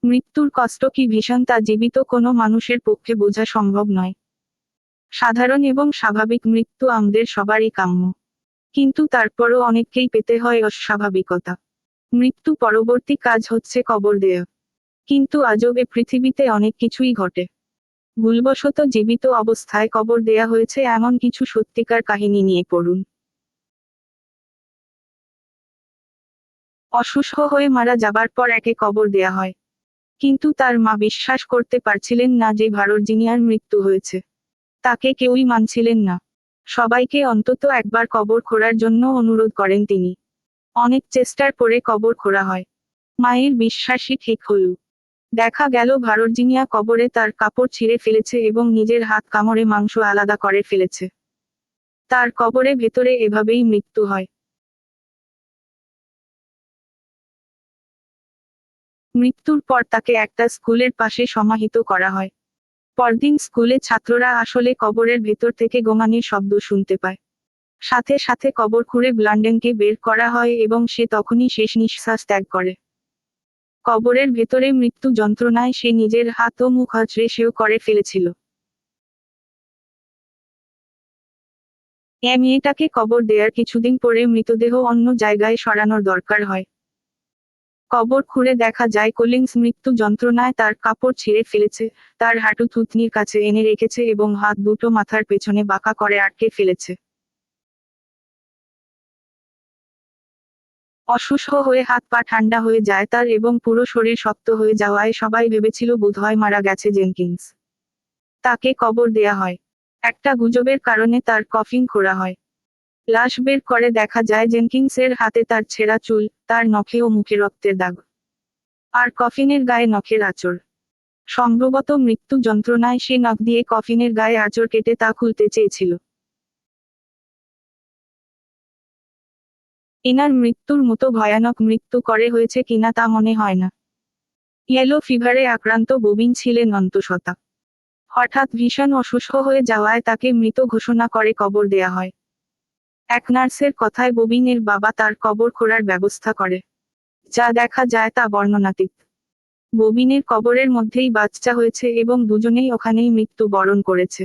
মৃত্যুর কষ্ট কি ভীষণ তা জীবিত কোনো মানুষের পক্ষে বোঝা সম্ভব নয়। সাধারণ এবং স্বাভাবিক মৃত্যু আমাদের সবারই কাম্য, কিন্তু তারপরও অনেককেই পেতে হয় অস্বাভাবিকতা। মৃত্যু পরবর্তী কাজ হচ্ছে কবর দেয়া। কিন্তু আজব এ পৃথিবীতে অনেক কিছুই ঘটে। ভুলবশত জীবিত অবস্থায় কবর দেয়া হয়েছে এমন কিছু সত্যিকার কাহিনী নিয়ে পড়ুন। অসুস্থ হয়ে মারা যাবার পর একে কবর দেয়া হয়, কিন্তু তার মা বিশ্বাস করতে পারছিলেন না যে ভার্জিনিয়ার মৃত্যু হয়েছে। তাকে কেউই মানছিলেন না। সবাইকে অন্তত একবার কবর খোঁড়ার জন্য অনুরোধ করেন তিনি। অনেক চেষ্টার পরে কবর খোঁড়া হয়। মায়ের বিশ্বাসই ঠিক হল। দেখা গেল ভার্জিনিয়া কবরে তার কাপড় ছিঁড়ে ফেলেছে এবং নিজের হাত কামড়ে মাংস আলাদা করে ফেলেছে। তার কবরে ভেতরে এভাবেই মৃত্যু হয়। মৃত্যুর পর তাকে একটা স্কুলের পাশে সমাহিত করা হয়। পরদিন স্কুলে ছাত্ররা আসলে কবরের ভেতর থেকে গোঙানির শব্দ শুনতে পায়। সাথে সাথে কবর খুঁড়ে ব্লান্ডেনকে বের করা হয় এবং সে তখনই শেষ নিঃশ্বাস ত্যাগ করে। কবরের ভেতরে মৃত্যু যন্ত্রণায় সে নিজের হাত ও মুখ আঁচড়ে সেও করে ফেলেছিল। মেয়েটাকে কবর দেয়ার কিছুদিন পরে মৃতদেহ অন্য জায়গায় সরানোর দরকার হয়। কবর খুঁড়ে দেখা যায় কলিন্স মৃত্যু যন্ত্রণায় তার কাপড় ছিঁড়ে ফেলেছে, তার হাঁটু থুতনির কাছে এনে রেখেছে এবং হাত দুটো মাথার পেছনে বাঁকা করে আটকে ফেলেছে। অসুস্থ হয়ে হাত পা ঠান্ডা হয়ে যায় তার এবং পুরো শরীর শক্ত হয়ে যাওয়ায় সবাই ভেবেছিল বোধহয় মারা গেছে জেনকিন্স। তাকে কবর দেয়া হয়। একটা গুজবের কারণে তার কফিন খোঁড়া হয়। লাশ বের করে দেখা যায় জেনকিন্সের হাতে তার ছেঁড়া চুল, তার নখে ও মুখে রক্তের দাগ, আর কফিনের গায়ে নখের আঁচড়। সম্ভবত মৃত্যু যন্ত্রণায় সে নখ দিয়ে কফিনের গায়ে আঁচড় কেটে তা খুলতে চেয়েছিল। এনার মৃত্যুর মতো ভয়ানক মৃত্যু করে হয়েছে কিনা তা মনে হয় না। ইয়েলো ফিভারে আক্রান্ত ববিন ছিলেন অন্তঃসত্ত্বা। হঠাৎ ভীষণ অসুস্থ হয়ে যাওয়ায় তাকে মৃত ঘোষণা করে কবর দেয়া হয়। এক নার্সের কথায় ববিনের বাবা তার কবর খোঁড়ার ব্যবস্থা করে। যা দেখা যায় তা বর্ণনাতীত। ববিনের কবরের মধ্যেই বাচ্চা হয়েছে এবং দুজনেই ওখানেই মৃত্যু বরণ করেছে।